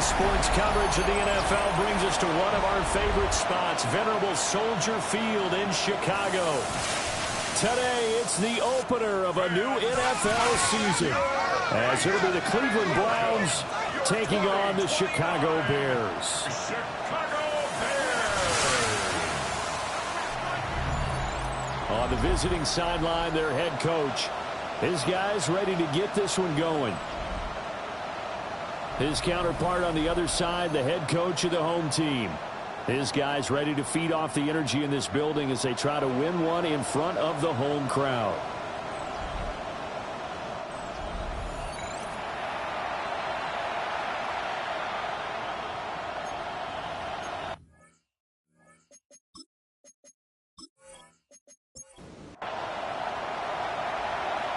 Sports coverage of the NFL brings us to one of our favorite spots, venerable Soldier Field in Chicago. Today, it's the opener of a new NFL season, as it'll be the Cleveland Browns taking on the Chicago Bears. On the visiting sideline, their head coach. His guys ready to get this one going. His counterpart on the other side, the head coach of the home team. His guys ready to feed off the energy in this building as they try to win one in front of the home crowd.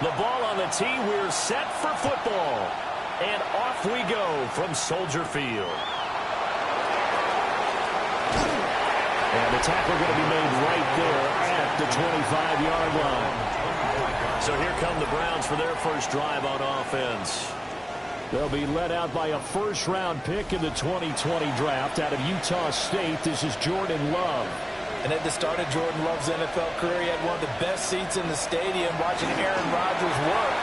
The ball on the tee. We're set for football. And off we go from Soldier Field. And the tackle going to be made right there at the 25-yard line. So here come the Browns for their first drive on offense. They'll be led out by a first-round pick in the 2020 draft out of Utah State. This is Jordan Love. And at the start of Jordan Love's NFL career, he had one of the best seats in the stadium watching Aaron Rodgers work.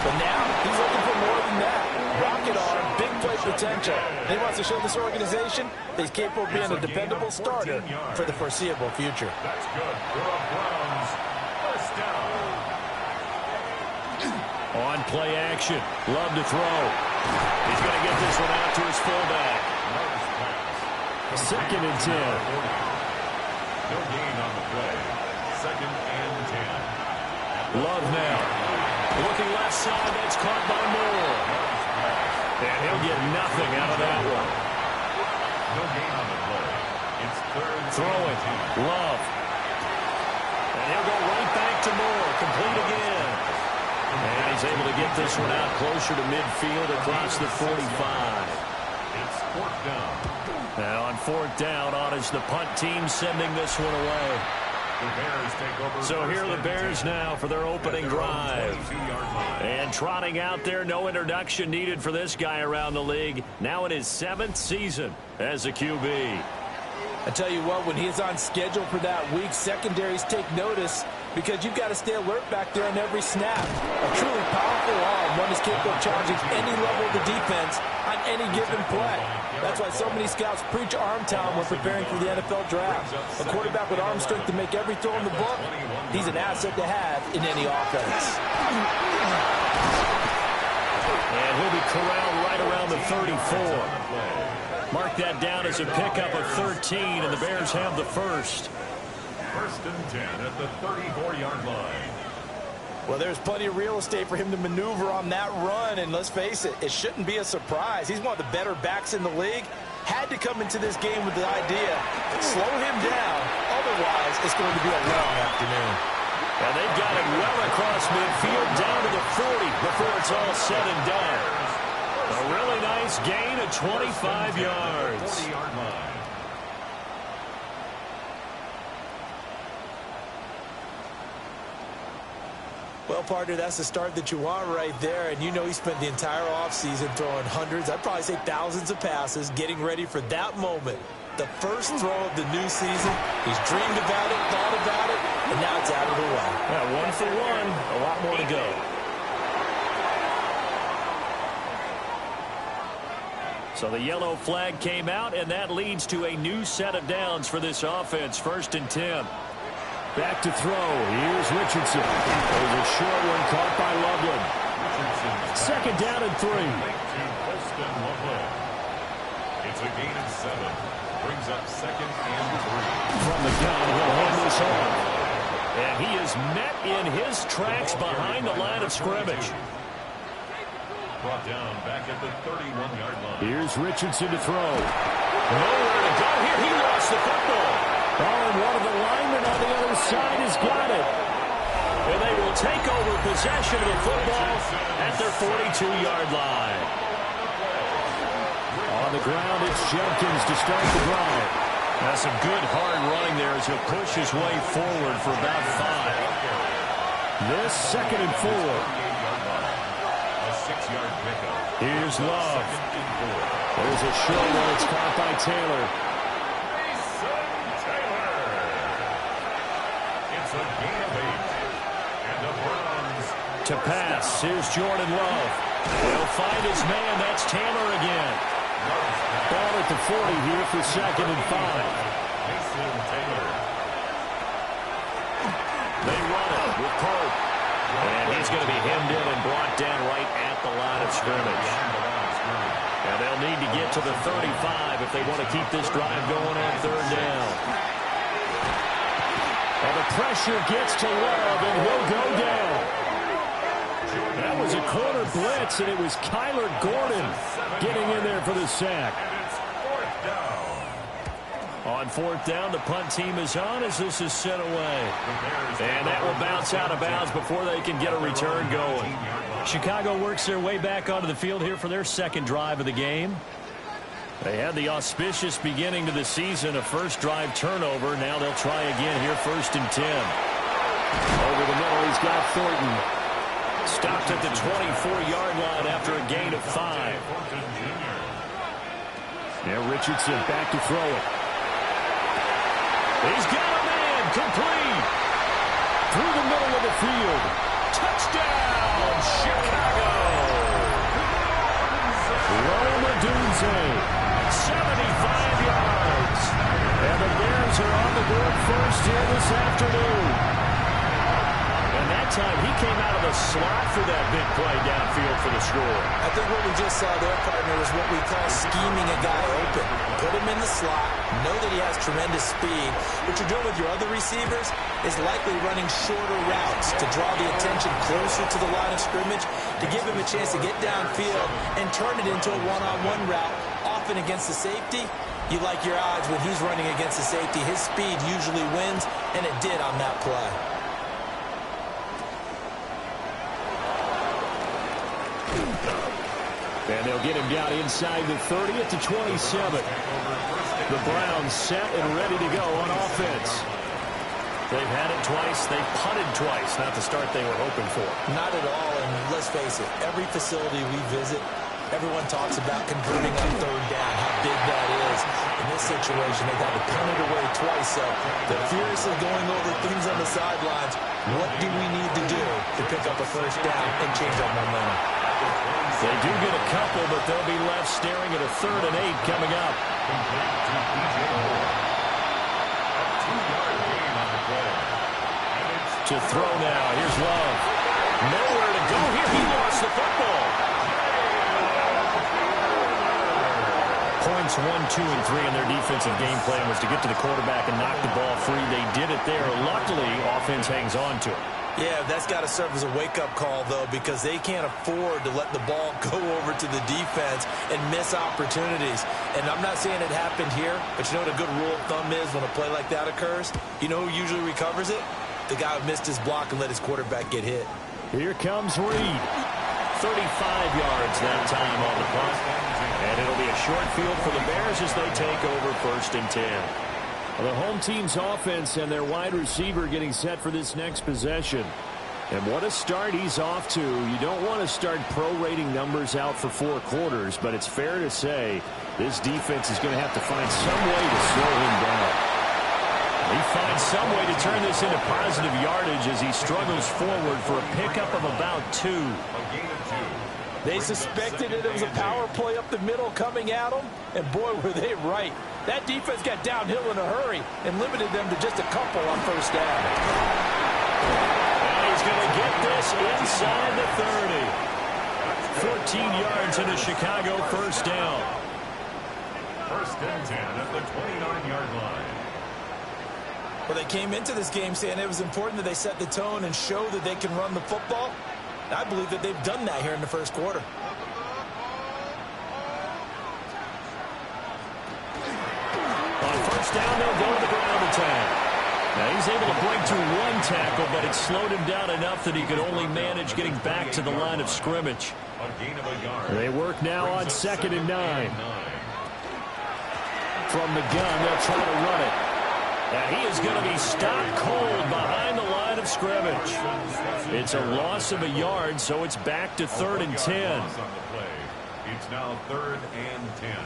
But now he's looking for more than that. Rocket arm, big play potential. And he wants to show this organization that he's capable of being a dependable starter for the foreseeable future. That's good for the Browns. First down. On play action, Love to throw. He's going to get this one out to his fullback. Second and 10. No gain on the play. Second and 10. Love now. Looking left side, that's caught by Moore. And he'll get nothing out of that one. No gain on the play. It's third. Throwing. Love. And he'll go right back to Moore. Complete again. And he's able to get this one out closer to midfield across the 45. It's fourth down. Now on fourth down, on is the punt team sending this one away. The Bears take over. So here are the Bears now for their opening drive. And trotting out there, no introduction needed for this guy around the league. Now in his 7th season as a QB. I tell you what, when he's on schedule for that week, secondaries take notice because you've got to stay alert back there on every snap. A truly powerful arm, one is capable of challenging any level of the defense on any given play. That's why so many scouts preach arm talent when preparing for the NFL draft. A quarterback with arm strength to make every throw in the book, he's an asset to have in any offense. And he'll be corralled right around the 34. Mark that down as a pickup of 13, and the Bears have the first. First and 10 at the 34-yard line. Well, there's plenty of real estate for him to maneuver on that run, and let's face it, it shouldn't be a surprise. He's one of the better backs in the league. Had to come into this game with the idea, slow him down, otherwise it's going to be a long afternoon. And they've got it well across midfield, down to the 40 before it's all said and done. A really nice gain of 25 yards. 40-yard line. Well, partner, that's the start that you want right there. And you know he spent the entire offseason throwing hundreds, I'd probably say thousands of passes, getting ready for that moment. The first throw of the new season. He's dreamed about it, thought about it, and now it's out of the way. Yeah, 1 for 1, a lot more to go. So the yellow flag came out, and that leads to a new set of downs for this offense. First and 10. Back to throw. Here's Richardson. There's a short one caught by Loveland. Second down and 3. It's a gain of 7. Brings up second and 3. From the gun, he'll hold this off. And he is met in his tracks behind the line of scrimmage. Brought down back at the 31-yard line. Here's Richardson to throw. Nowhere to go here. He lost the football. Oh, and one of the linemen on the other side has got it. And they will take over possession of the football at their 42-yard line. On the ground, it's Jenkins to start the drive. Now some good hard running there as he'll push his way forward for about 5. This second and 4. A 6-yard pickup. Here's Love. There's a short one. It's caught by Taylor. It's a gain of 8. And the Browns To pass. Here's Jordan Love. He'll find his man. That's Taylor again. Ball at the 40 here for second and 5. Mason Taylor. They run it with Pope. And he's going to be hemmed in and brought down right at the line of scrimmage. And they'll need to get to the 35 if they want to keep this drive going on third down. And the pressure gets to Love, and he'll go down. That was a corner blitz, and it was Kyler Gordon getting in there for the sack. On fourth down, the punt team is on as this is sent away. And that will bounce out of bounds before they can get a return going. Chicago works their way back onto the field here for their second drive of the game. They had the auspicious beginning to the season, a first drive turnover. Now they'll try again here, 1st and 10. Over the middle, he's got Thornton. Stopped at the 24-yard line after a gain of 5. Now Richardson back to throw it. He's got a man, complete. Through the middle of the field. Touchdown, Chicago. Rome Odunze, 75 yards. And the Bears are on the board first here this afternoon. And that time he came out of the slot for that big play downfield for the score. I think what we just saw there, partner, is what we call scheming a guy open. Put him in the slot, know that he has tremendous speed. What you're doing with your other receivers is likely running shorter routes to draw the attention closer to the line of scrimmage, to give him a chance to get downfield and turn it into a one-on-one route, often against the safety. You like your odds when he's running against the safety. His speed usually wins, and it did on that play. And they'll get him down inside the 30 at the 27. The Browns set and ready to go on offense. They've had it twice. They've punted twice. Not the start they were hoping for. Not at all, and let's face it, every facility we visit, everyone talks about converting on 3rd down, how big that is. In this situation, they've had to punt it away twice, so they're furiously going over things on the sidelines. What do we need to do to pick up a 1st down and change our momentum? They do get a couple, but they'll be left staring at a 3rd and 8 coming up. To throw now. Here's Love. Nowhere to go here. He lost the football. Points 1, 2, and 3 in their defensive game plan was to get to the quarterback and knock the ball free. They did it there. Luckily, offense hangs on to it. Yeah, that's got to serve as a wake-up call, though, because they can't afford to let the ball go over to the defense and miss opportunities. And I'm not saying it happened here, but you know what a good rule of thumb is when a play like that occurs? You know who usually recovers it? The guy who missed his block and let his quarterback get hit. Here comes Reed. 35 yards that time on the punt. And it'll be a short field for the Bears as they take over 1st and 10. The home team's offense and their wide receiver getting set for this next possession. And what a start he's off to. You don't want to start prorating numbers out for 4 quarters, but it's fair to say this defense is going to have to find some way to slow him down. He finds some way to turn this into positive yardage as he struggles forward for a pickup of about 2. They suspected it was a power play up the middle coming at them, and boy, were they right. That defense got downhill in a hurry and limited them to just a couple on 1st down. And he's going to get this inside the 30. 14 yards into Chicago, 1st down. 1st and 10 at the 29-yard line. Well, they came into this game saying it was important that they set the tone and show that they can run the football. I believe that they've done that here in the 1st quarter. On 1st down, they'll go to the ground attack. Now he's able to break through 1 tackle, but it slowed him down enough that he could only manage getting back to the line of scrimmage. They work now on 2nd and 9. From the gun, they'll try to run it. Now he is going to be stopped cold behind the line of scrimmage. It's a loss of a yard, so it's back to 3rd and 10. It's now 3rd and 10.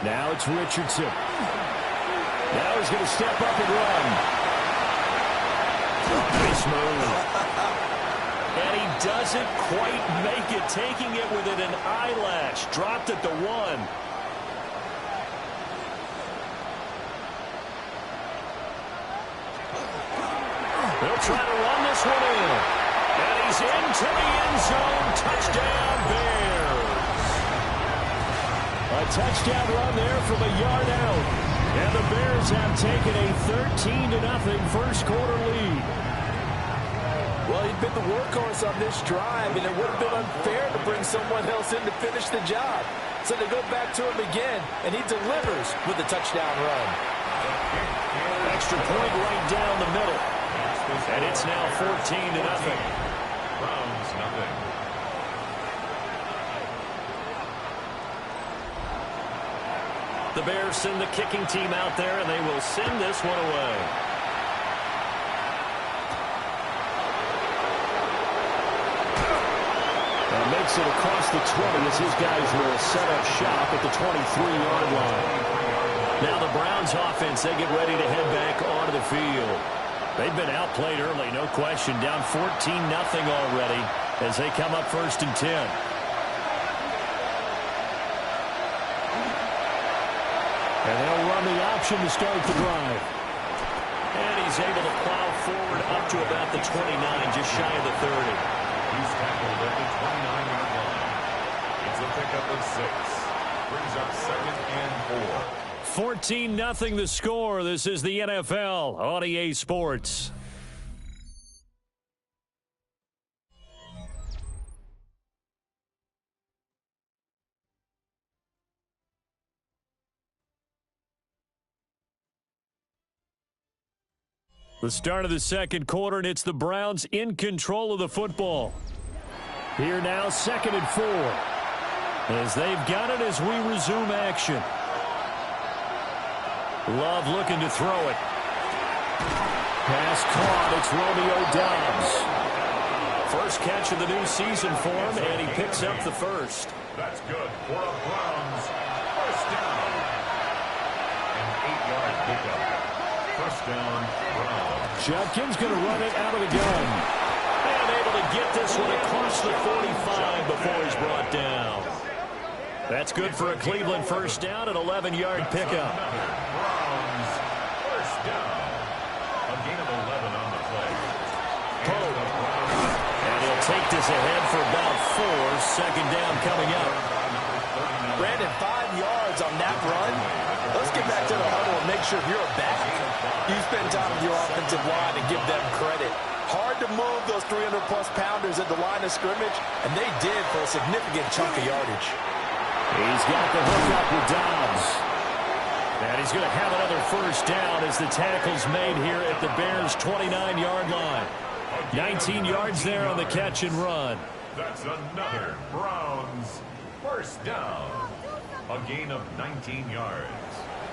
Now it's Richardson. Now he's going to step up and run. Nice move. And he doesn't quite make it, taking it within an eyelash. Dropped at the 1. They'll try to run this one in. And he's into the end zone. Touchdown, Bears. A touchdown run there from a yard out. And the Bears have taken a 13-0 first quarter lead. Well, he'd been the workhorse on this drive, and it would have been unfair to bring someone else in to finish the job. So they go back to him again, and he delivers with a touchdown run. Extra point right down the middle. And it's now 14-0. Browns nothing. The Bears send the kicking team out there, and they will send this one away. And makes it across the 20 as his guys will set up shop at the 23-yard line. Now the Browns offense, they get ready to head back onto the field. They've been outplayed early, no question. Down 14-0 already as they come up 1st and 10. And they'll run the option to start the drive. And he's able to plow forward up to about the 29, just shy of the 30. He's tackled at the 29-yard line. It's a pickup of 6. Brings up 2nd and 4. 14-0 the score. This is the NFL on EA Sports. The start of the second quarter, and it's the Browns in control of the football. Here now, 2nd and 4. As they've got it as we resume action. Love looking to throw it. Pass caught. It's Romeo Doubs. First catch of the new season for him, and he picks up the first. That's good for a Browns first down. An 8-yard pickup. First down, Browns. Judkins going to run it out of the gun. And able to get this one across the 45 before he's brought down. That's good for a Cleveland first down, an 11-yard pickup. Browns first down. A gain of 11 on the play. And he'll take this ahead for about 4. Second down coming up. Brandon, 5 yards on that run. Let's get back to the huddle and make sure you're back. You spend time with your offensive line and give them credit. Hard to move those 300-plus pounders at the line of scrimmage, and they did for a significant chunk of yardage. He's got the hook up with Doubs. And he's going to have another first down as the tackle's made here at the Bears' 29-yard line. 19 yards there on the catch and run. That's another Browns first down. A gain of 19 yards.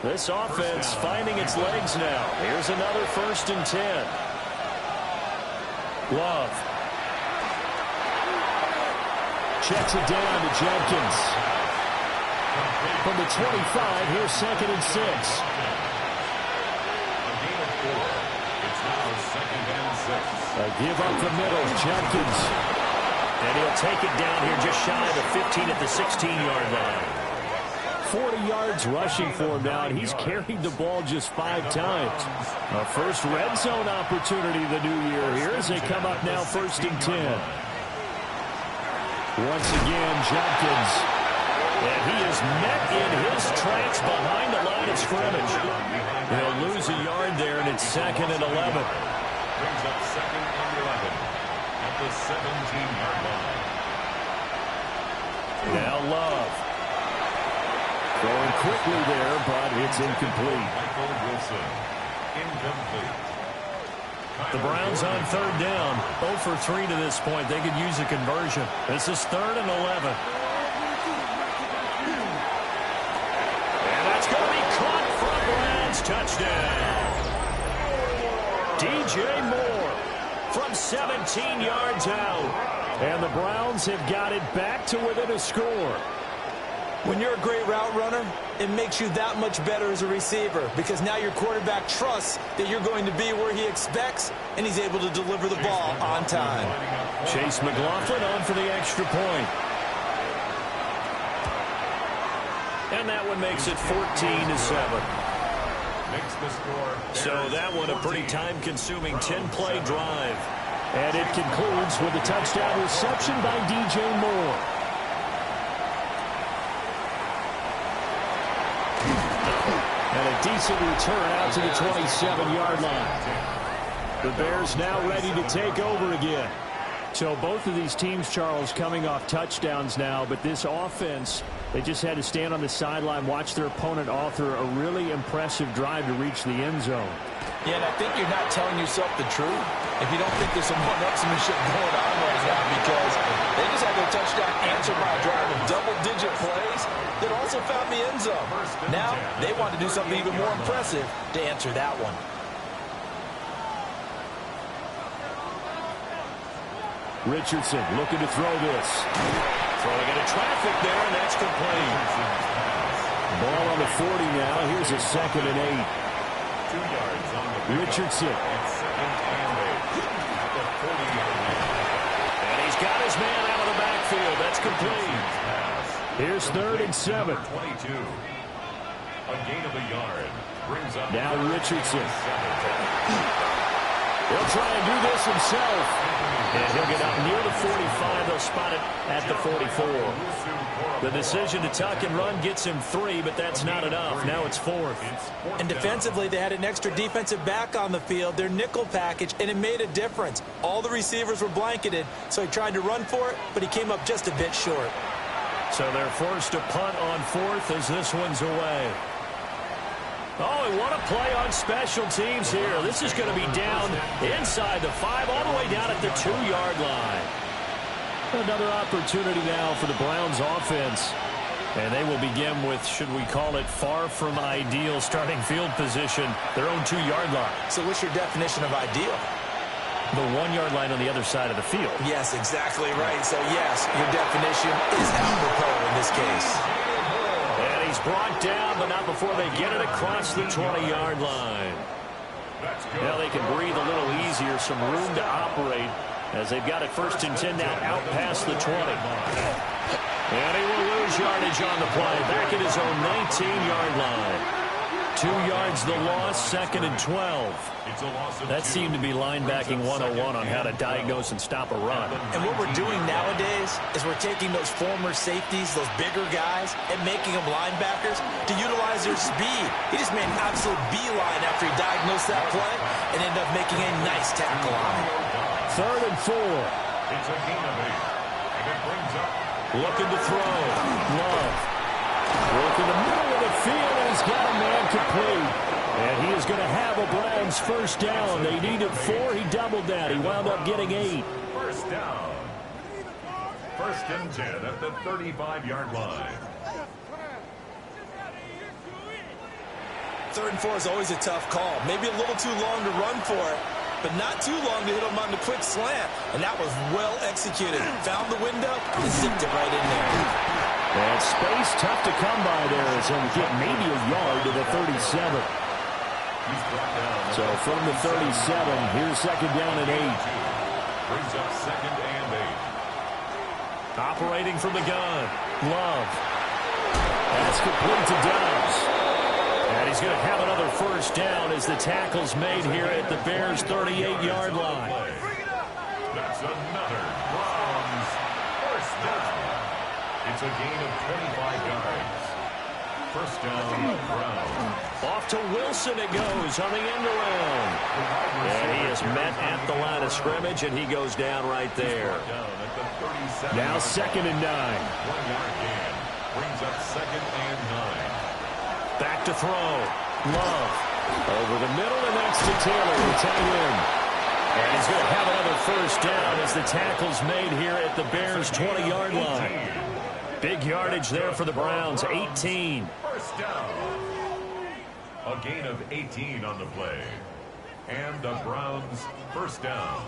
This offense finding its legs now. Here's another 1st and 10. Love. Checks it down to Judkins. From the 25, here's 2nd and 6. A gain of 4. It's now 2nd and 6. A give up the middle, Judkins. And he'll take it down here just shy of the 15 at the 16-yard line. 40 yards rushing for him now, and he's carried the ball just 5 times. A first red zone opportunity the new year here as they come up now 1st and 10. Once again, Judkins. And he is met in his tracks behind the line of scrimmage. He'll lose a yard there, and it's 2nd and 11. Brings up 2nd and 11 at the 17-yard line. Now Love. Going quickly there, but it's incomplete. Michael Wilson, incomplete. The Browns on 3rd down. 0 for 3 to this point. They could use a conversion. This is 3rd and 11. And that's going to be caught for a Browns touchdown. DJ Moore from 17 yards out. And the Browns have got it back to within a score. When you're a great route runner, it makes you that much better as a receiver because now your quarterback trusts that you're going to be where he expects, and he's able to deliver the ball on time. Chase McLaughlin on for the extra point. And that one makes it 14-7. Makes the score. So that one a pretty time-consuming 10-play drive. And it concludes with a touchdown reception by DJ Moore. And a decent return out to the 27-yard line. The Bears now ready to take over again. So both of these teams, Charles, coming off touchdowns now, but this offense, they just had to stand on the sideline, watch their opponent author a really impressive drive to reach the end zone. Yeah, and I think you're not telling yourself the truth if you don't think there's some one-upsmanship going on right now because they just had their touchdown answered by a drive of double-digit plays that also also found the end zone. Now, they want to do something even more impressive to answer that one. Richardson looking to throw this. Throwing into traffic there, and that's complete. Ball on the 40 now. Here's a 2nd and 8. 2 yards on the Richardson. And 2nd and 8. At the 40-yard line. And he's got his man out of the backfield. That's complete. Here's 3rd and 7. 22. A gain of a yard. Brings up Now Richardson. He'll try and do this himself. And he'll get out near the 45. They'll spot it at the 44. The decision to tuck and run gets him 3, but that's not enough. Now it's 4th. And defensively, they had an extra defensive back on the field, their nickel package, and it made a difference. All the receivers were blanketed, so he tried to run for it, but he came up just a bit short. So they're forced to punt on 4th as this one's away. Oh, and what a play on special teams here. This is going to be down inside the 5, all the way down at the 2-yard line. Another opportunity now for the Browns offense. And they will begin with, should we call it, far from ideal starting field position, their own 2-yard line. So what's your definition of ideal? The 1-yard line on the other side of the field. Yes, exactly right. So, yes, your definition is apropos in this case. And he's brought down, but not before they get it across the 20-yard line. Now they can breathe a little easier, some room to operate as they've got it 1st and 10 now out past the 20. And he will lose yardage on the play, back at his own 19-yard line. 2 yards the loss, 2nd and 12. That seemed to be linebacking 101 on how to diagnose and stop a run. And what we're doing nowadays is we're taking those former safeties, those bigger guys, and making them linebackers to utilize their speed. He just made an absolute beeline after he diagnosed that play and ended up making a nice tackle on it. 3rd and 4. It's a gain of 8. And it brings up. Looking to throw. Love. Work in the middle of the field, and he's got a man complete. And he is going to have a Browns 1st down. They needed 4. He doubled that. He wound up getting 8. 1st down. 1st and 10 at the 35-yard line. 3rd and 4 is always a tough call. Maybe a little too long to run for it, but not too long to hit him on the quick slant. And that was well executed. Found the window and zipped it right in there. And space tough to come by there as he'll get maybe a yard to the 37. So from the 37, here's 2nd down and 8. Brings up 2nd and 8. Operating from the gun. Love. That's complete to Dobbs. And he's going to have another 1st down as the tackle's made here at the Bears' 38-yard line. That's another Browns 1st down. It's a gain of 25 yards. 1st down, Browns. Off to Wilson it goes on the end around. And he is met at the line of scrimmage, and he goes down right there. Now 2nd and 9. 1-yard gain. Brings up 2nd and 9. Back to throw. Love. Over the middle, and that's to Taylor, the tight end. And he's going to have another 1st down as the tackle's made here at the Bears' 20-yard line. Big yardage there for the Browns, 18. 1st down. A gain of 18 on the play. And the Browns 1st down.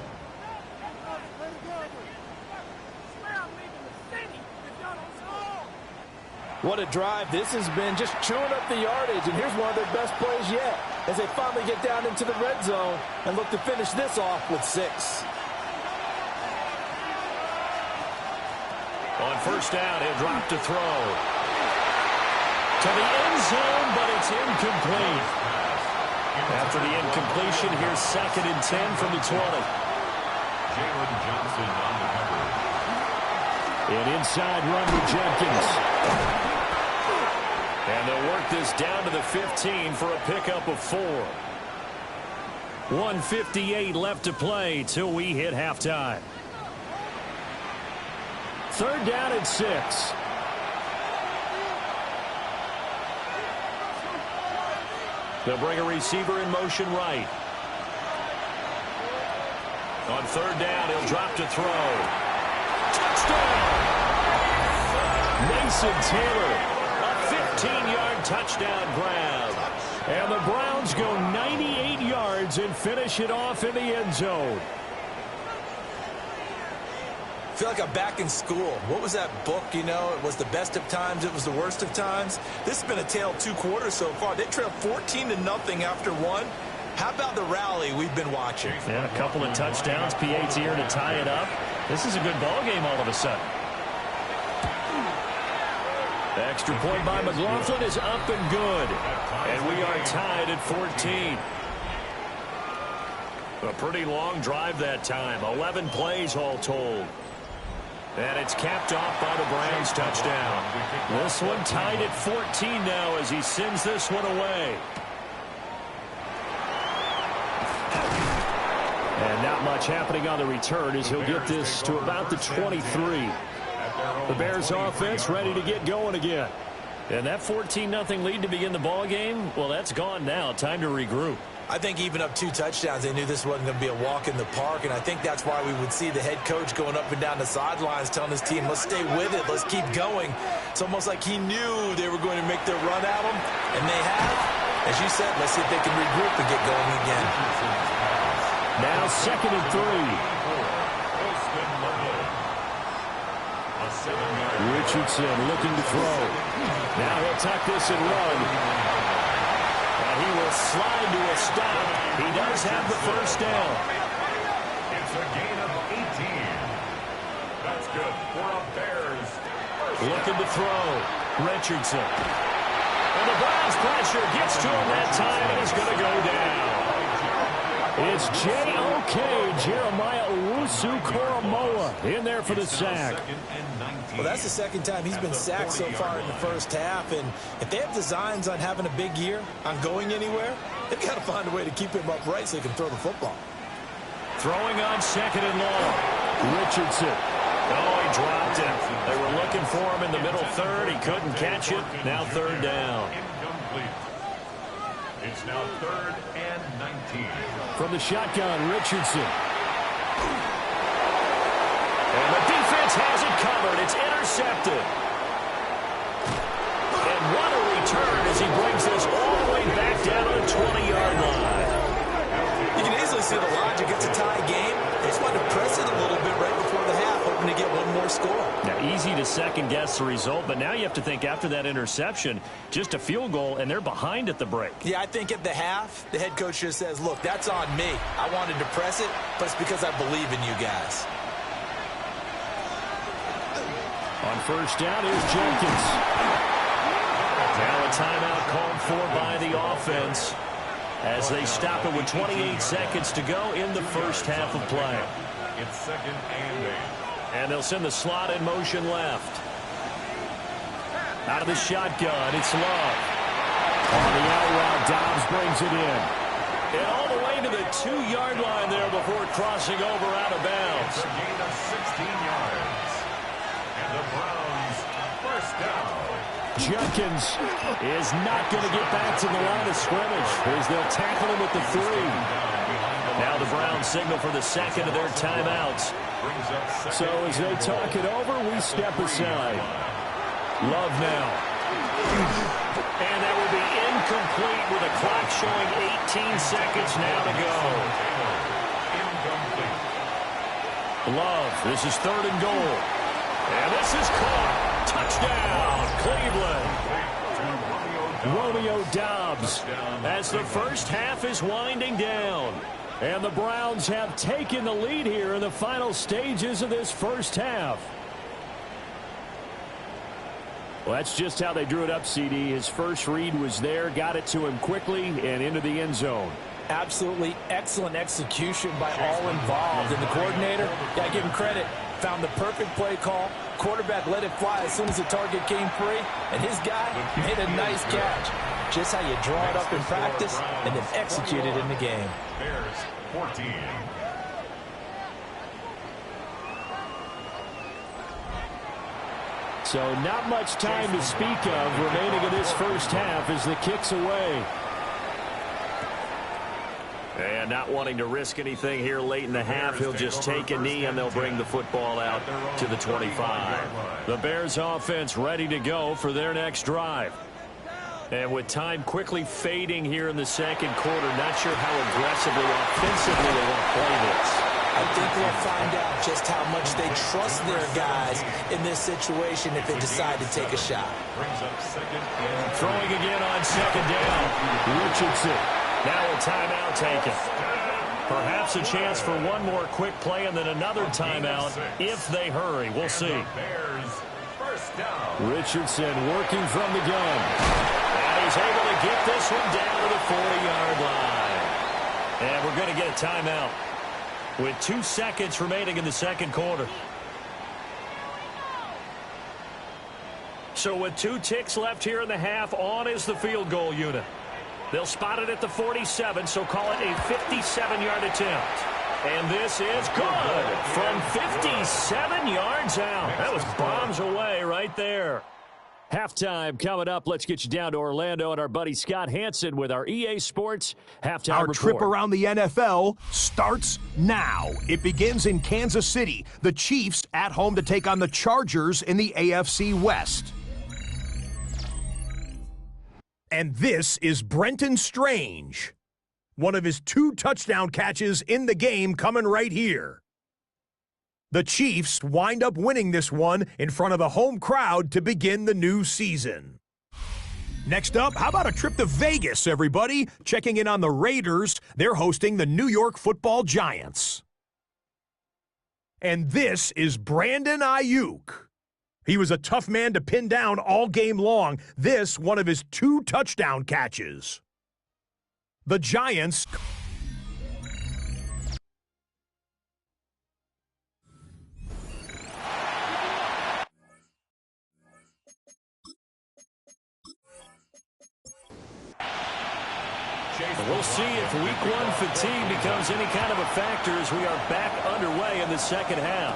What a drive this has been, just chewing up the yardage. And here's one of their best plays yet as they finally get down into the red zone and look to finish this off with 6. On 1st down, he'll drop to throw. To the end zone, but it's incomplete. After the incompletion, here's 2nd and 10 from the 20. Jalen Johnson on the cover. An inside run to Jenkins. And they'll work this down to the 15 for a pickup of 4. 1:58 left to play till we hit halftime. 3rd down and 6. They'll bring a receiver in motion right. On 3rd down, he'll drop to throw. Touchdown! Mason Taylor, a 15-yard touchdown grab. And the Browns go 98 yards and finish it off in the end zone. I feel like I'm back in school. What was that book, you know? It was the best of times. It was the worst of times. This has been a tale of 2 quarters so far. They trailed 14-0 after 1. How about the rally we've been watching? Yeah, a couple of touchdowns. P.A.'s here to tie it up. This is a good ball game all of a sudden. The extra point by McLaughlin is up and good. And we are tied at 14. A pretty long drive that time. 11 plays all told. And it's capped off by the Browns touchdown. This one tied at 14 now as he sends this one away. And not much happening on the return as he'll get this to about the 23. The Bears offense ready to get going again. And that 14-0 lead to begin the ball game, well, that's gone now. Time to regroup. I think even up 2 touchdowns, they knew this wasn't going to be a walk in the park, and I think that's why we would see the head coach going up and down the sidelines telling his team, let's stay with it, let's keep going. It's almost like he knew they were going to make their run at him, and they have. As you said, let's see if they can regroup and get going again. Now 2nd and 3. Richardson looking to throw. Now he'll tuck this and run. And he will slide to a stop. He does have the first down. It's a gain of 18. That's good for a Bears. Looking to throw. Richardson. And the Browns pressure gets to him that time, and he's going to go down. It's J.O.K. Jeremiah Owusu-Koramoah in there for the sack. Well, that's the second time he's been sacked so far in the first half. And if they have designs on having a big year, on going anywhere, they've got to find a way to keep him upright so he can throw the football. Throwing on 2nd and long. Richardson. Oh, he dropped it. They were looking for him in the middle third. He couldn't catch it. Now 3rd down. Incomplete. It's now 3rd and 19. From the shotgun, Richardson. And the defense has it covered. It's intercepted. And what a return as he brings this all the way back down to the 20-yard line. You can easily see the logic. It's a tie game. They just wanted to press it a little bit right before the half, hoping to get one more score. Now, easy to second-guess the result, but now you have to think after that interception, just a field goal, and they're behind at the break. Yeah, I think at the half, the head coach just says, look, that's on me. I wanted to press it, but it's because I believe in you guys. On first down is Jenkins. Now a timeout called for by the offense as they stop it with 28 seconds to go in the first half of play. It's 2nd and 8. And they'll send the slot in motion left. Out of the shotgun, it's Love. On the out route, Dobbs brings it in. And all the way to the 2-yard line there before crossing over out of bounds. It's a gain of 16 yards. And the Browns first down. Jenkins is not going to get back to the line of scrimmage as they'll tackle him at the 3. Now the Browns signal for the second of their timeouts. So as they talk it over, we step aside. Love now. And that will be incomplete with a clock showing 18 seconds now to go. Love, this is 3rd and goal. And this is caught. Touchdown, Cleveland. Romeo Doubs as the first half is winding down. And the Browns have taken the lead here in the final stages of this first half. Well, that's just how they drew it up, CD. His first read was there, got it to him quickly, and into the end zone. Absolutely excellent execution by all involved. And the coordinator, got to give him credit, found the perfect play call. Quarterback let it fly as soon as the target came free, and his guy made a nice catch. Just how you draw it up in practice and then execute it in the game. Bears 14. So not much time to speak of remaining in this first half as the kick's away. And not wanting to risk anything here late in the half, he'll just take a knee and they'll bring the football out to the 25. The Bears offense ready to go for their next drive. And with time quickly fading here in the second quarter, not sure how aggressively, offensively they want to play this. I think we'll find out just how much they trust their guys in this situation if they decide to take a shot. Throwing again on second down. Richardson. Now a timeout taken. Perhaps a chance for one more quick play and then another timeout if they hurry. We'll see. Richardson working from the gun. And he's able to get this one down to the 40-yard line. And we're going to get a timeout with 2 seconds remaining in the second quarter. So with 2 ticks left here in the half, on is the field goal unit. They'll spot it at the 47, so call it a 57-yard attempt. And this is good from 57 yards out. That was bombs away right there. Halftime coming up. Let's get you down to Orlando and our buddy Scott Hanson with our EA Sports Halftime Our report. trip around the NFL starts now. It begins in Kansas City. The Chiefs at home to take on the Chargers in the AFC West. And this is Brenton Strange. One of his 2 touchdown catches in the game coming right here. The Chiefs wind up winning this one in front of the home crowd to begin the new season. Next up, how about a trip to Vegas, everybody? Checking in on the Raiders. They're hosting the New York Football Giants. And this is Brandon Ayuk. He was a tough man to pin down all game long. This, one of his 2 touchdown catches. The Giants... We'll see if week 1 fatigue becomes any kind of a factor as we are back underway in the second half.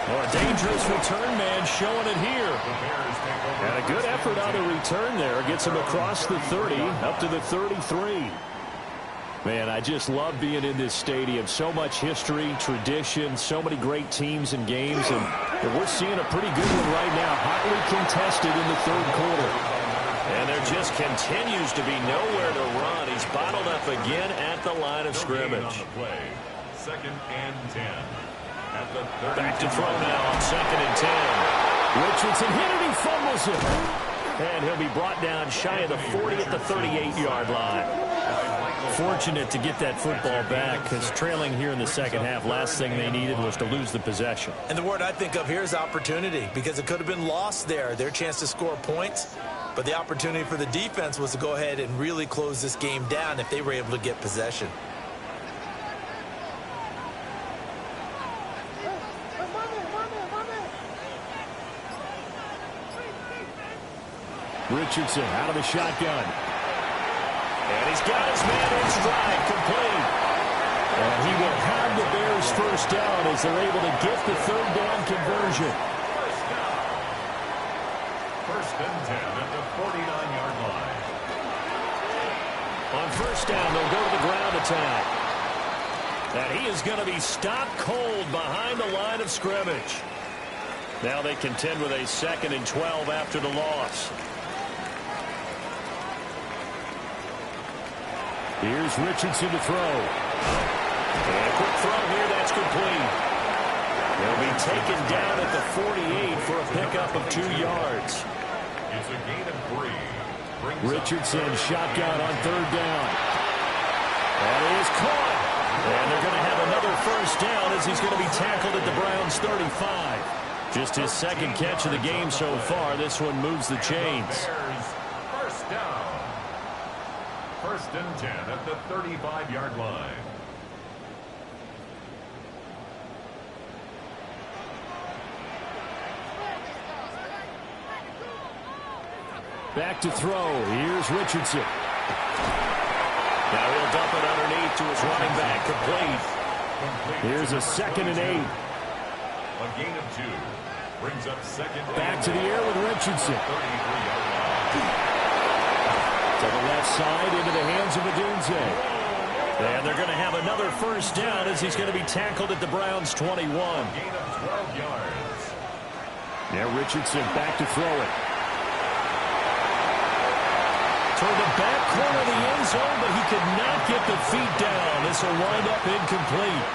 Well, a dangerous return man showing it here. And a good effort on the return there. Gets him across the 30, up to the 33. Man, I just love being in this stadium. So much history, tradition, so many great teams and games. And we're seeing a pretty good one right now. Hotly contested in the third quarter. And there just continues to be nowhere to run. He's bottled up again at the line of scrimmage. Second and 10. Back to throw now on second and 10. Richardson hit it, he fumbles it. And he'll be brought down shy of the 40 at the 38-yard line. Fortunate to get that football back because trailing here in the second half, last thing they needed was to lose the possession. And the word I think of here is opportunity because it could have been lost there. Their chance to score points. But the opportunity for the defense was to go ahead and really close this game down if they were able to get possession. Richardson out of the shotgun. And he's got his man in stride, complete. And he will have the Bears first down as they're able to get the third down conversion. First and 10 at the 49-yard line. On first down, they'll go to the ground attack. And he is going to be stopped cold behind the line of scrimmage. Now they contend with a 2nd and 12 after the loss. Here's Richardson to throw. And a quick throw here, that's complete. They'll be taken down at the 48 for a pickup of 2 yards. It's a gain of 3. Richardson shotgun on third down. That is caught. And they're going to have another first down as he's going to be tackled at the Browns 35. Just his 2nd catch of the game so far. This one moves the chains. First down. First and 10 at the 35-yard line. Back to throw. Here's Richardson. Now he'll dump it underneath to his running back. Complete. Here's a 2nd and 8. A gain of 2. Brings up second. Back to the air with Richardson. To the left side into the hands of Odunze. And they're going to have another first down as he's going to be tackled at the Browns 21. Gain of 12 yards. Now Richardson back to throw it. for the back corner of the end zone, but he could not get the feet down. This will wind up incomplete.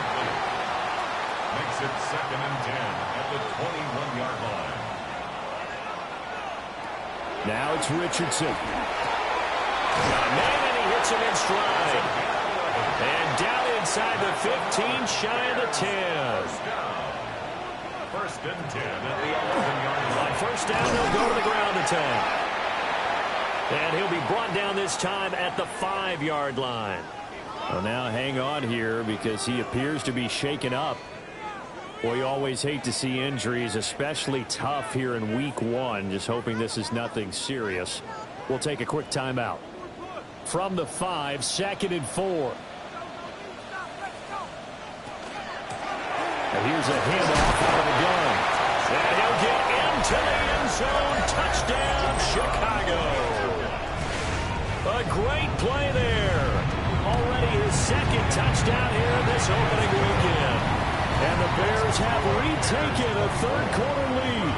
Makes it 2nd and 10 at the 21-yard line. Now it's Richardson. Got a man, and he hits him in stride. And down inside the 15, shy of the 10. First and 10 at the 11-yard line. On first down, he'll go to the ground attack. And he'll be brought down this time at the 5-yard line. Well, now hang on here because he appears to be shaken up. Well, you always hate to see injuries, especially tough here in week 1. Just hoping this is nothing serious. We'll take a quick timeout. From the 5, 2nd and 4. And here's a handoff out of the gun. And he'll get into the end zone. Touchdown, Chicago. A great play there. Already his 2nd touchdown here in this opening weekend. And the Bears have retaken a 3rd quarter lead.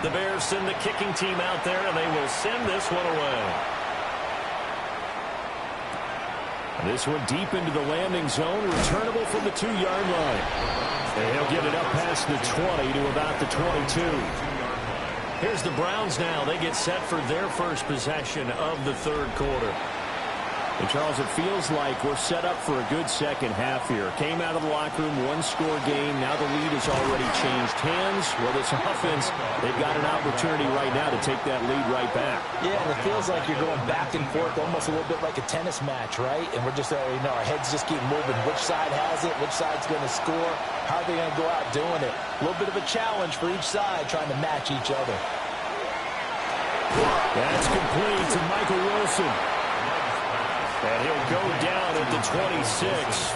The Bears send the kicking team out there, and they will send this one away. This one deep into the landing zone, returnable from the 2-yard line. And he'll get it up past the 20 to about the 22. Here's the Browns now. They get set for their first possession of the 3rd quarter. And, Charles, it feels like we're set up for a good second half here. Came out of the locker room, 1-score game. Now the lead has already changed hands. Well, this offense, they've got an opportunity right now to take that lead right back. Yeah, and it feels like you're going back and forth, almost a little bit like a tennis match, right? And we're just, our heads just keep moving. Which side has it? Which side's going to score? How are they going to go out doing it? A little bit of a challenge for each side, trying to match each other. That's complete to Michael Wilson. And he'll go down at the 26,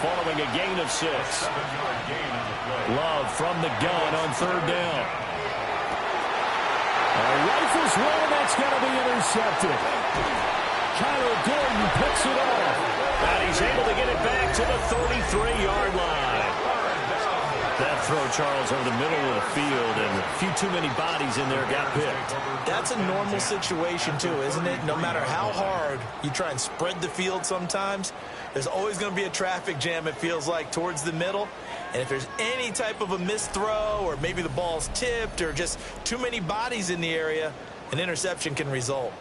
following a gain of 6. Love from the gun on 3rd down. Rifles one, and that's going to be intercepted. Kyler Gordon picks it off. And he's able to get it back to the 33-yard line. That throw, Charles, over the middle of the field, and a few too many bodies in there got picked. That's a normal situation, too, isn't it? No matter how hard you try and spread the field sometimes, there's always going to be a traffic jam, it feels like, towards the middle. And if there's any type of a missed throw, or maybe the ball's tipped, or just too many bodies in the area, an interception can result.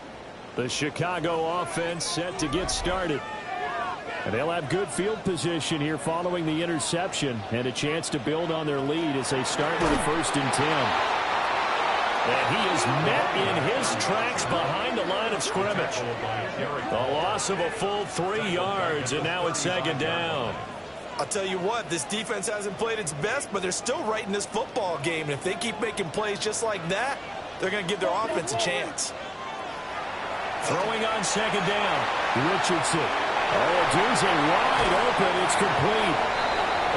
The Chicago offense set to get started. And they'll have good field position here following the interception and a chance to build on their lead as they start with a 1st and 10. And he is met in his tracks behind the line of scrimmage. A loss of a full 3 yards, and now it's 2nd down. I'll tell you what, this defense hasn't played its best, but they're still right in this football game. And if they keep making plays just like that, they're going to give their offense a chance. Throwing on 2nd down, Richardson. Oh, Dunze wide open. It's complete.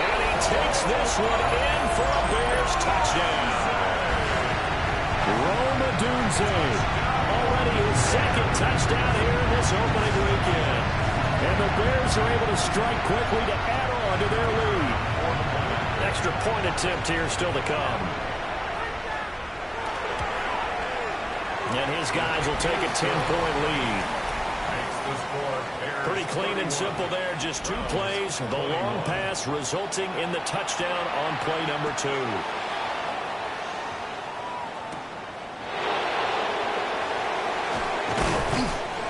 And he takes this one in for a Bears touchdown. Rome Odunze. Already his 2nd touchdown here in this opening weekend. And the Bears are able to strike quickly to add on to their lead. Extra point attempt here still to come. And his guys will take a 10-point lead. Pretty clean and simple there. Just 2 plays. The long pass resulting in the touchdown on play number 2.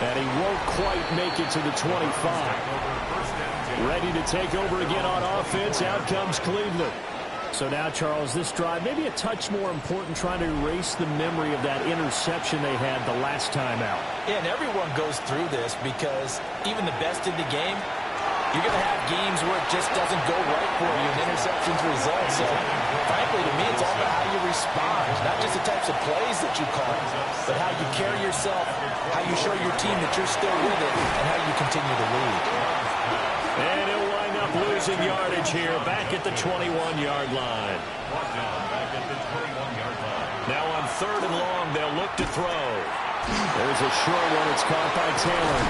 And he won't quite make it to the 25. Ready to take over again on offense. Out comes Cleveland. So now, Charles, this drive maybe a touch more important, trying to erase the memory of that interception they had the last time out. Yeah, and everyone goes through this because even the best in the game, you're going to have games where it just doesn't go right for you and interceptions result. So, frankly, to me, it's all about how you respond, not just the types of plays that you call, but how you carry yourself, how you show your team that you're still with it, and how you continue to lead. And he'll wind up losing yardage here back at the 21-yard line. Now on 3rd and long, they'll look to throw. There's a short one. It's caught by Taylor.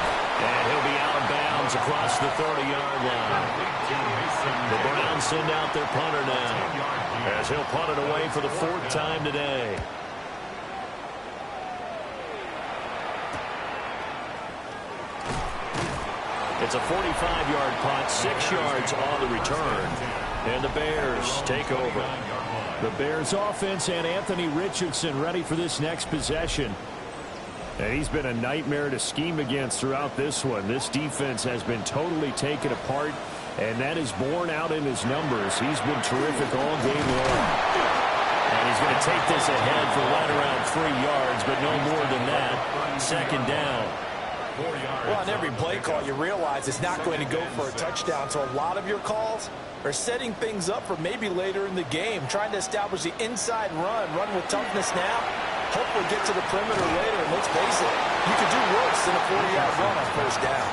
And he'll be out of bounds across the 30-yard line. The Browns send out their punter now, as he'll punt it away for the 4th time today. It's a 45-yard punt, 6 yards on the return. And the Bears take over. The Bears offense and Anthony Richardson ready for this next possession. And he's been a nightmare to scheme against throughout this one. This defense has been totally taken apart, and that is borne out in his numbers. He's been terrific all game long. And he's going to take this ahead for right around 3 yards, but no more than that. Second down. Well, on every play call, you realize it's not going to go for a touchdown. So a lot of your calls are setting things up for maybe later in the game, trying to establish the inside run with toughness now. Hopefully get to the perimeter later. And let's face it, you could do worse than a 40-yard run on first down.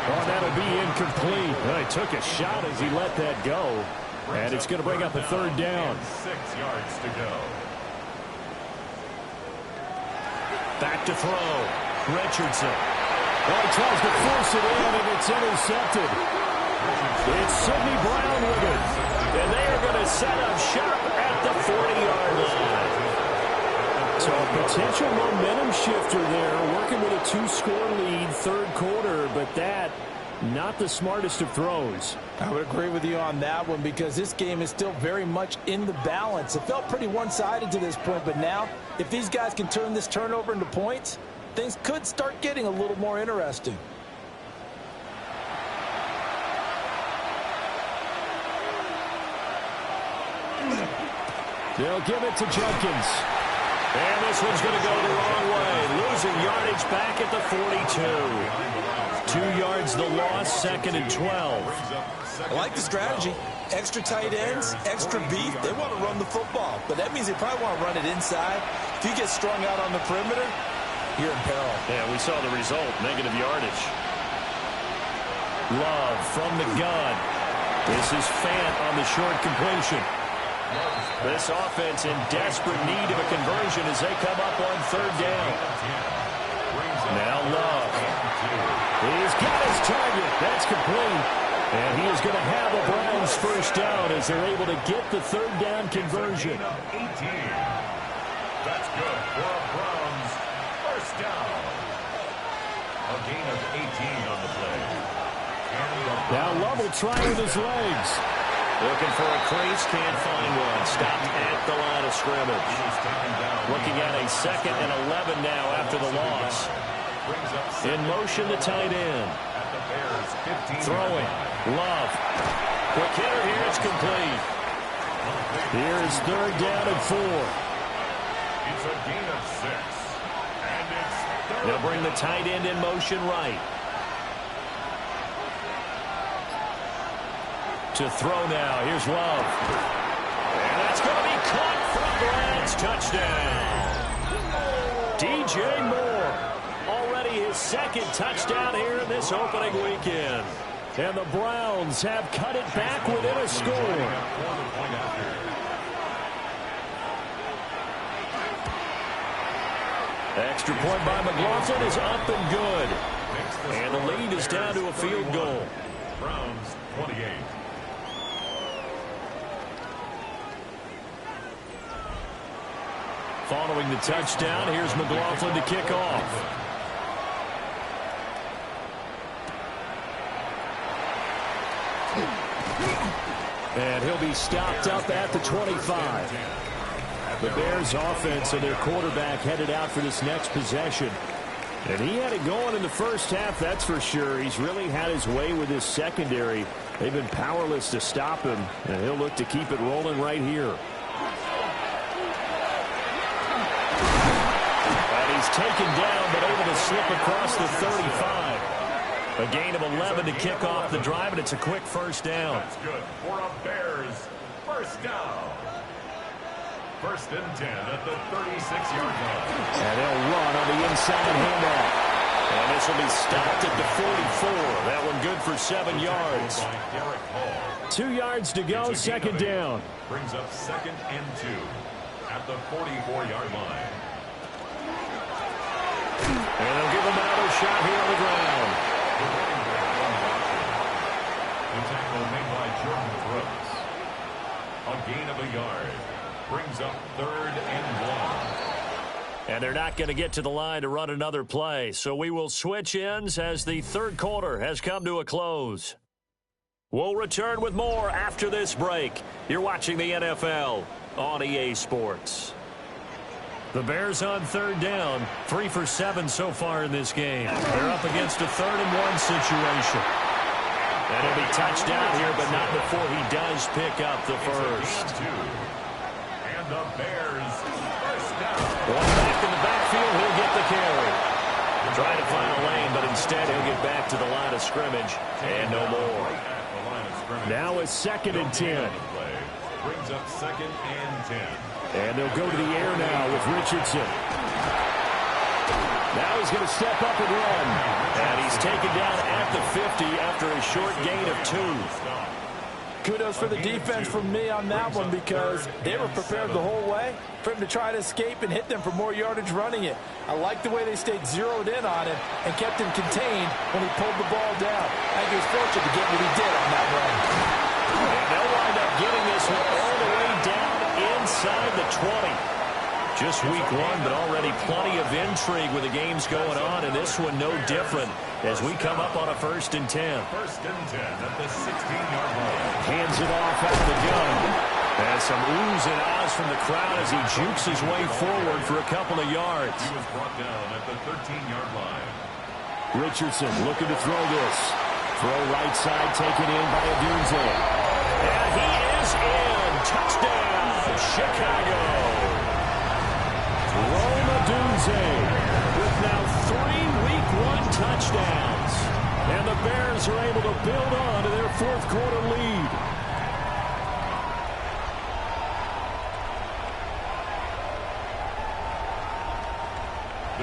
Oh, that'll be incomplete. He took a shot as he let that go. And it's going to bring up a third down. 6 yards to go. Back to throw. Richardson. Oh, he tries to force it in, and it's intercepted. It's Sidney Brown with it. And they are going to set up shop at the 40-yard line. So a potential momentum shifter there, working with a 2-score lead, third quarter, but that, not the smartest of throws. I would agree with you on that one because this game is still very much in the balance. It felt pretty one-sided to this point, but now, if these guys can turn this turnover into points, things could start getting a little more interesting. They'll give it to Jenkins. And this one's going to go the wrong way. Losing yardage back at the 42. 2 yards the loss, 2nd and 12. I like the strategy. Extra tight ends, extra beef. They want to run the football, but that means they probably want to run it inside. If you get strung out on the perimeter, you're in peril. Yeah, we saw the result, negative yardage. Love from the gun. This is Fant on the short completion. This offense in desperate need of a conversion as they come up on third down. Now Love. He's got his target. That's complete. And he is going to have a Browns first down as they're able to get the third down conversion. That's good for a Browns first down. A gain of 18 on the play. Now Love will try with his legs. Looking for a crease, can't find one. Stopped at the line of scrimmage. Looking at a 2nd and 11 now after the loss. In motion, the tight end. Throwing. Love. Quick hitter here, it's complete. Here's third down and 4. It's a gain of 6. And it's third. They'll bring the tight end in motion right. To throw now. Here's Love. And that's going to be caught for a Browns touchdown. DJ Moore. Already his 2nd touchdown here in this opening weekend. And the Browns have cut it back within a score. Extra point by McLaughlin is up and good. And the lead is down to a field goal. Browns 28. Following the touchdown, here's McLaughlin to kick off. And he'll be stopped up at the 25. The Bears offense and their quarterback headed out for this next possession. And he had it going in the first half, that's for sure. He's really had his way with his secondary. They've been powerless to stop him, and he'll look to keep it rolling right here. And he's taken down, but able to slip across the 35. A gain of 11 to kick off the drive, and it's a quick first down. That's good for a Bears first down. 1st and 10 at the 36-yard line. And they'll run on the inside handoff. And this will be stopped at the 44. That one good for 7 yards. 2 yards to go, 2nd down. Brings up 2nd and 2 at the 44-yard line. And they'll give him another shot here on the ground. The tackle made by Jordan Brooks. A gain of a yard. Brings up 3rd and 1. And they're not going to get to the line to run another play. So we will switch ends as the third quarter has come to a close. We'll return with more after this break. You're watching the NFL on EA Sports. The Bears on third down. 3 for 7 so far in this game. They're up against a 3rd-and-1 situation. And he'll be touchdown here, but not before he does pick up the first. And the Bears first down. One back in the backfield, he'll get the carry. Trying to find a lane, but instead he'll get back to the line of scrimmage and no more. Now it's 2nd and 10. Brings up 2nd and 10. And they'll go to the air now with Richardson. Now he's going to step up and run. And he's taken down at the 50 after a short gain of 2. Kudos for the defense from me on that one because they were prepared the whole way for him to try to escape and hit them for more yardage running it. I like the way they stayed zeroed in on him and kept him contained when he pulled the ball down. I think he was fortunate to get what he did on that run. And they'll wind up getting this one all the way down inside the 20. Just week 1, but already plenty of intrigue with the games going on, and this one no different as we come up on a 1st and 10. 1st and 10 at the 16-yard line. Hands it off out of the gun. And some oohs and ahs from the crowd as he jukes his way forward for a couple of yards. He was brought down at the 13-yard line. Richardson looking to throw this. Throw right side taken in by Odunze. And he is in. Touchdown, Chicago. Rome Odunze with now 3 Week 1 touchdowns. And the Bears are able to build on to their 4th quarter lead.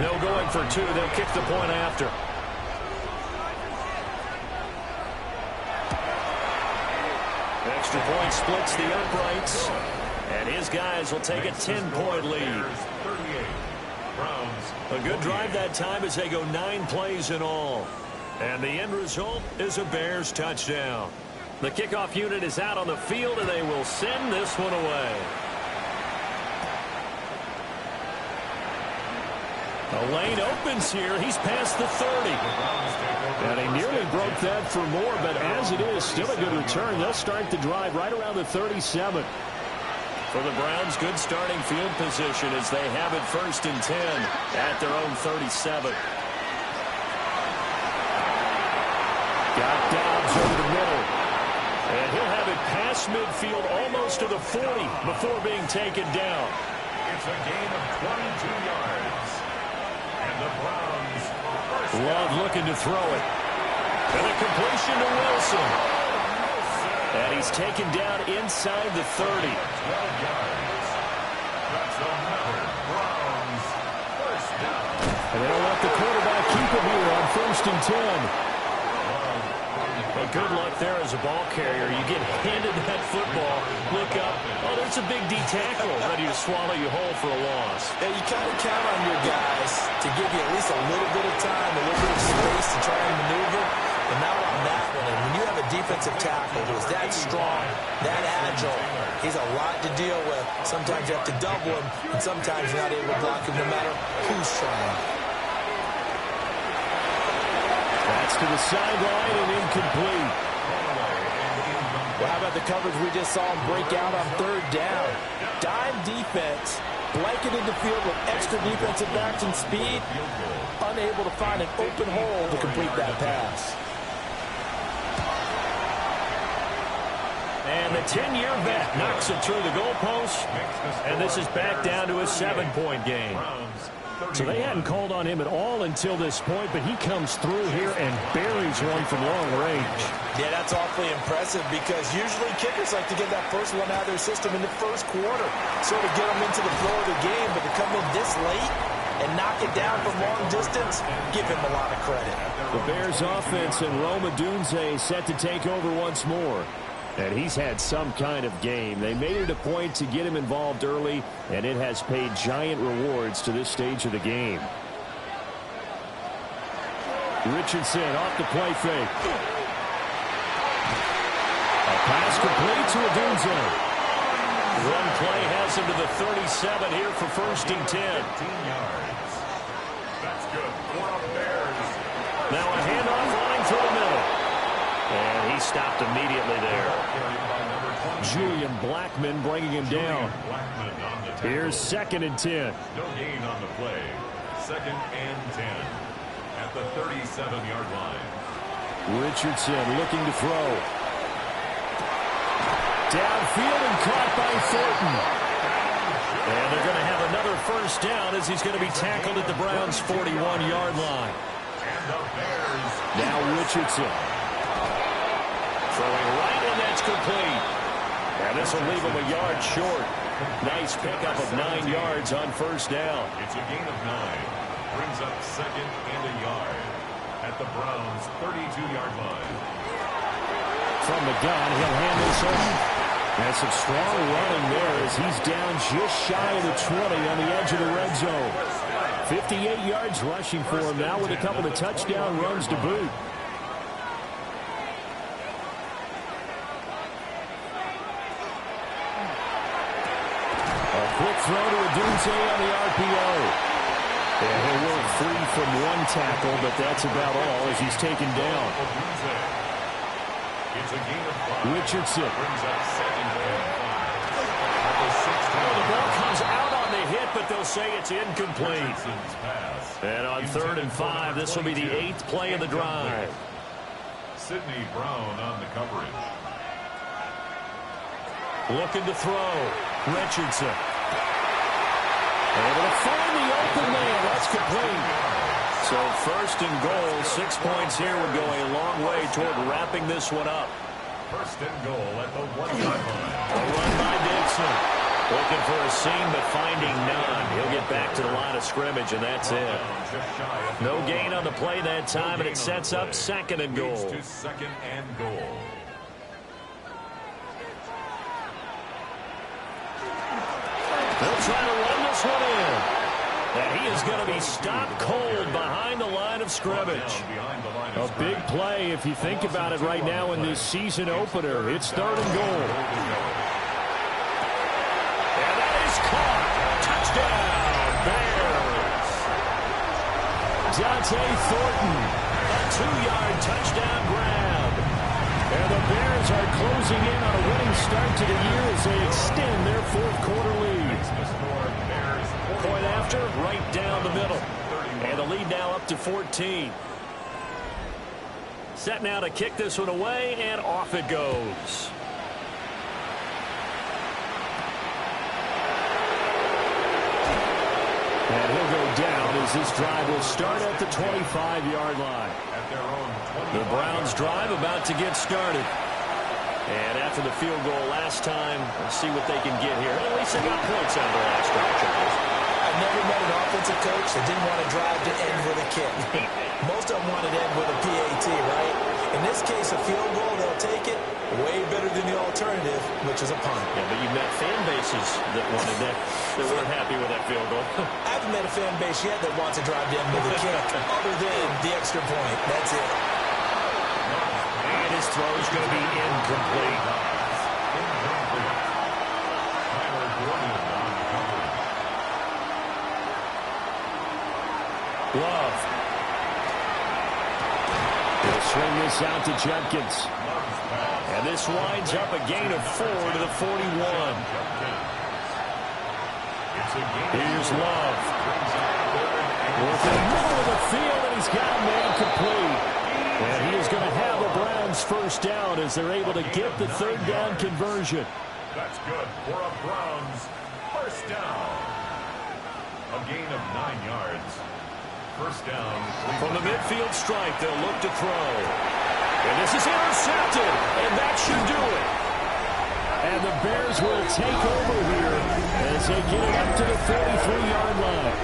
No going for 2. They'll kick the point after. Extra point splits the uprights. And his guys will take a 10-point lead. A good drive that time as they go 9 plays in all. And the end result is a Bears touchdown. The kickoff unit is out on the field, and they will send this one away. A lane opens here. He's past the 30. And he nearly broke that for more, but as it is, still a good return. They'll start the drive right around the 37. For the Browns, good starting field position as they have it 1st and 10 at their own 37. Got Dobbs over the middle. And he'll have it past midfield almost to the 40 before being taken down. It's a gain of 22 yards. And the Browns first Love looking to throw it. And a completion to Wilson. And he's taken down inside the 30. 12 yards. That's another Browns first down. And they'll let the quarterback keep it here on 1st and 10. But good luck there as a ball carrier. You get handed that football, look up, oh, there's a big D tackle ready to swallow you whole for a loss. Yeah, you kind of count on your guys to give you at least a little bit of time, a little bit of space to try and maneuver. And not on that one. And when you have a defensive tackle who is that strong, that agile, he's a lot to deal with. Sometimes you have to double him, and sometimes you're not able to block him no matter who's trying. That's to the sideline and incomplete. Well, how about the coverage we just saw him break out on 3rd down? Dime defense, blanketed the field with extra defensive backs and speed, unable to find an open hole to complete that pass. And the 10-year vet knocks it through the goalpost, and this is back down to a 7-point game. So they hadn't called on him at all until this point, but he comes through here and buries one from long range. Yeah, that's awfully impressive because usually kickers like to get that first one out of their system in the 1st quarter, sort of get them into the flow of the game, but to come in this late and knock it down from long distance, give him a lot of credit. The Bears offense and Rome Odunze set to take over once more. And he's had some kind of game. They made it a point to get him involved early, and it has paid giant rewards to this stage of the game. Richardson off the play fake. A pass complete to Odunze. One play has him to the 37 here for 1st and 10. 15 yards. That's good for the Bears. Now a handoff running through the middle. And he stopped immediately there. Julian Blackmon bringing him down. Here's 2nd and 10. No gain on the play. 2nd and 10 at the 37-yard line. Richardson looking to throw. Downfield and caught by Thornton. And they're going to have another 1st down as he's going to be tackled at the Browns' 41-yard line. And the Bears. Now Richardson. Throwing right, and that's complete. And this will leave him a yard short. Nice pickup of 9 yards on 1st down. It's a gain of 9. Brings up 2nd and a yard at the Browns' 32-yard line. From the gun, he'll hand this off. And some strong running there as he's down just shy of the 20 on the edge of the red zone. 58 yards rushing for him now with a couple of touchdown runs to boot. A quick throw to Odunze on the RPO. And he'll work free from one tackle, but that's about all as he's taken down. It's a gain of 5. Richardson. Brings up 2nd and 5. The ball comes out on the hit, but they'll say it's incomplete. Richardson's pass. And on 3rd and 5, this will be the 8th play of the drive. Sidney Brown on the coverage. Looking to throw. Richardson. Able to find the open man. That's complete. So 1st and goal, 6 points here would go a long way toward wrapping this one up. 1st and goal at the 1-yard line. A run by Dixon. Looking for a seam, but finding none. He'll get back to the line of scrimmage, and that's it. No gain on the play that time, and it sets up 2nd and goal. To 2nd and goal. They'll try to run this one in. And he is going to be stopped cold behind the line of scrimmage. A big play if you think about it right now in this season opener. It's 3rd and goal. And that is caught. Touchdown, Bears. Dante Thornton, a 2-yard touchdown grab. And the Bears are closing in on a winning start to the year as they extend their 4th quarter lead. Point after, right down the middle. And the lead now up to 14. Set now to kick this one away, and off it goes. And he'll go down as this drive will start at the 25-yard line. The Browns drive about to get started. And after the field goal last time, we'll see what they can get here. At least they got points out of the last drive, Charles. I've never met an offensive coach that didn't want to drive to end with a kick. Most of them wanted to end with a PAT, right? In this case, a field goal, they'll take it. Way better than the alternative, which is a punt. Yeah, but you've met fan bases that wanted that, that weren't happy with that field goal. I haven't met a fan base yet that wants to drive to end with a kick, other than the extra point. That's it. And his throw is going to be incomplete. Love. He'll swing this out to Judkins. And this winds up a gain of 4 to the 41. Here's Love. Working the middle of the field, and he's got a man complete. And he is going to have the Browns 1st down as they're able to get the 3rd down conversion. That's good for a Browns 1st down. A gain of 9 yards. 1st down. From the midfield stripe, they'll look to throw. And this is intercepted, and that should do it. And the Bears will take over here as they get it up to the 33-yard line.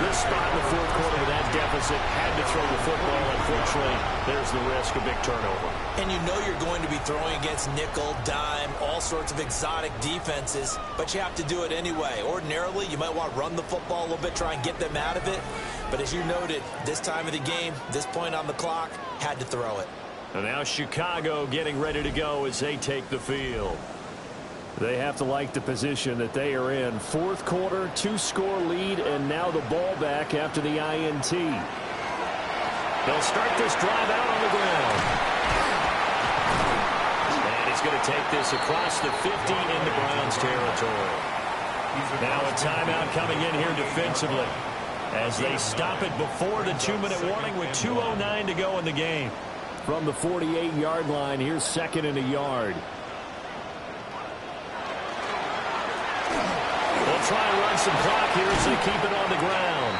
This spot in the 4th quarter with that deficit had to throw the football. Unfortunately, there's the risk of big turnover. And you know you're going to be throwing against nickel, dime, all sorts of exotic defenses, but you have to do it anyway. Ordinarily, you might want to run the football a little bit, try and get them out of it. But as you noted, this time of the game, this point on the clock, had to throw it. And now Chicago getting ready to go as they take the field. They have to like the position that they are in. Fourth quarter, 2-score lead, and now the ball back after the INT. They'll start this drive out on the ground. And he's going to take this across the 50 into Browns territory. Now a timeout coming in here defensively as they stop it before the 2-minute warning with 2:09 to go in the game. From the 48-yard line, here's 2nd and a yard. They'll try and run some clock here as they keep it on the ground.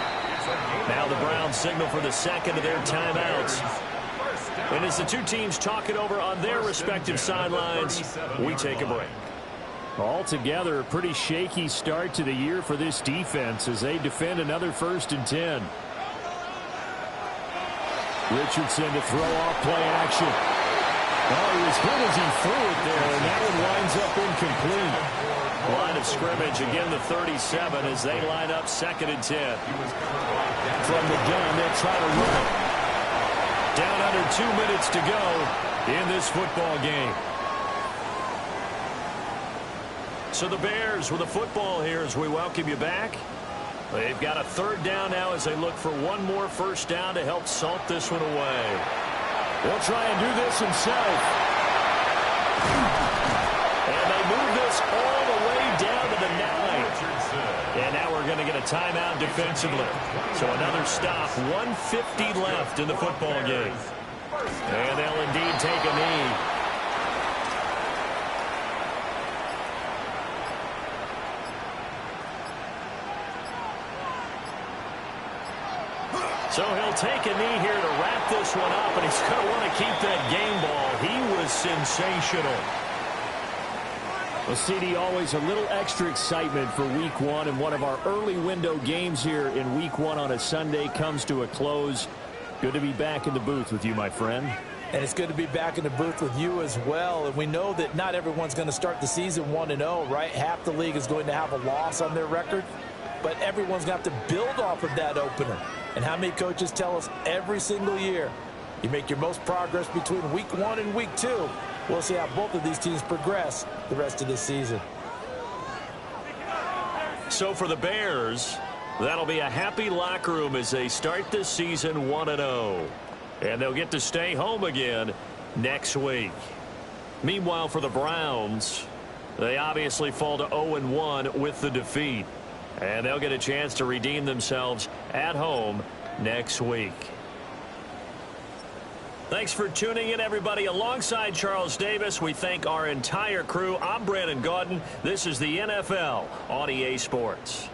Now the Browns signal for the second of their timeouts. And as the two teams talk it over on their respective sidelines, we take a break. Altogether, a pretty shaky start to the year for this defense as they defend another 1st and 10. Richardson to throw off play action. Oh, he was hit as he threw it there, and that one winds up incomplete. Line of scrimmage, again the 37 as they line up 2nd and 10. From the gun, they'll try to run. Down under 2 minutes to go in this football game. So the Bears with a football here as we welcome you back. They've got a 3rd down now as they look for one more 1st down to help salt this one away. They'll try and do this himself. And they move this all the way down to the 9. And now we're going to get a timeout defensively. So another stop, 1:50 left in the football game. And they'll indeed take a knee. So he'll take a knee here to wrap this one up, and he's going to want to keep that game ball. He was sensational. Well, CD, always a little extra excitement for Week 1, and one of our early window games here in Week 1 on a Sunday comes to a close. Good to be back in the booth with you, my friend. And it's good to be back in the booth with you as well. And we know that not everyone's going to start the season 1-0, right? Half the league is going to have a loss on their record, but everyone's going to have to build off of that opener. And how many coaches tell us every single year, you make your most progress between Week 1 and Week 2. We'll see how both of these teams progress the rest of this season. So for the Bears, that'll be a happy locker room as they start this season 1-0. And they'll get to stay home again next week. Meanwhile, for the Browns, they obviously fall to 0-1 with the defeat. And they'll get a chance to redeem themselves at home next week. Thanks for tuning in, everybody. Alongside Charles Davis, we thank our entire crew. I'm Brandon Gaudin. This is the NFL on EA Sports.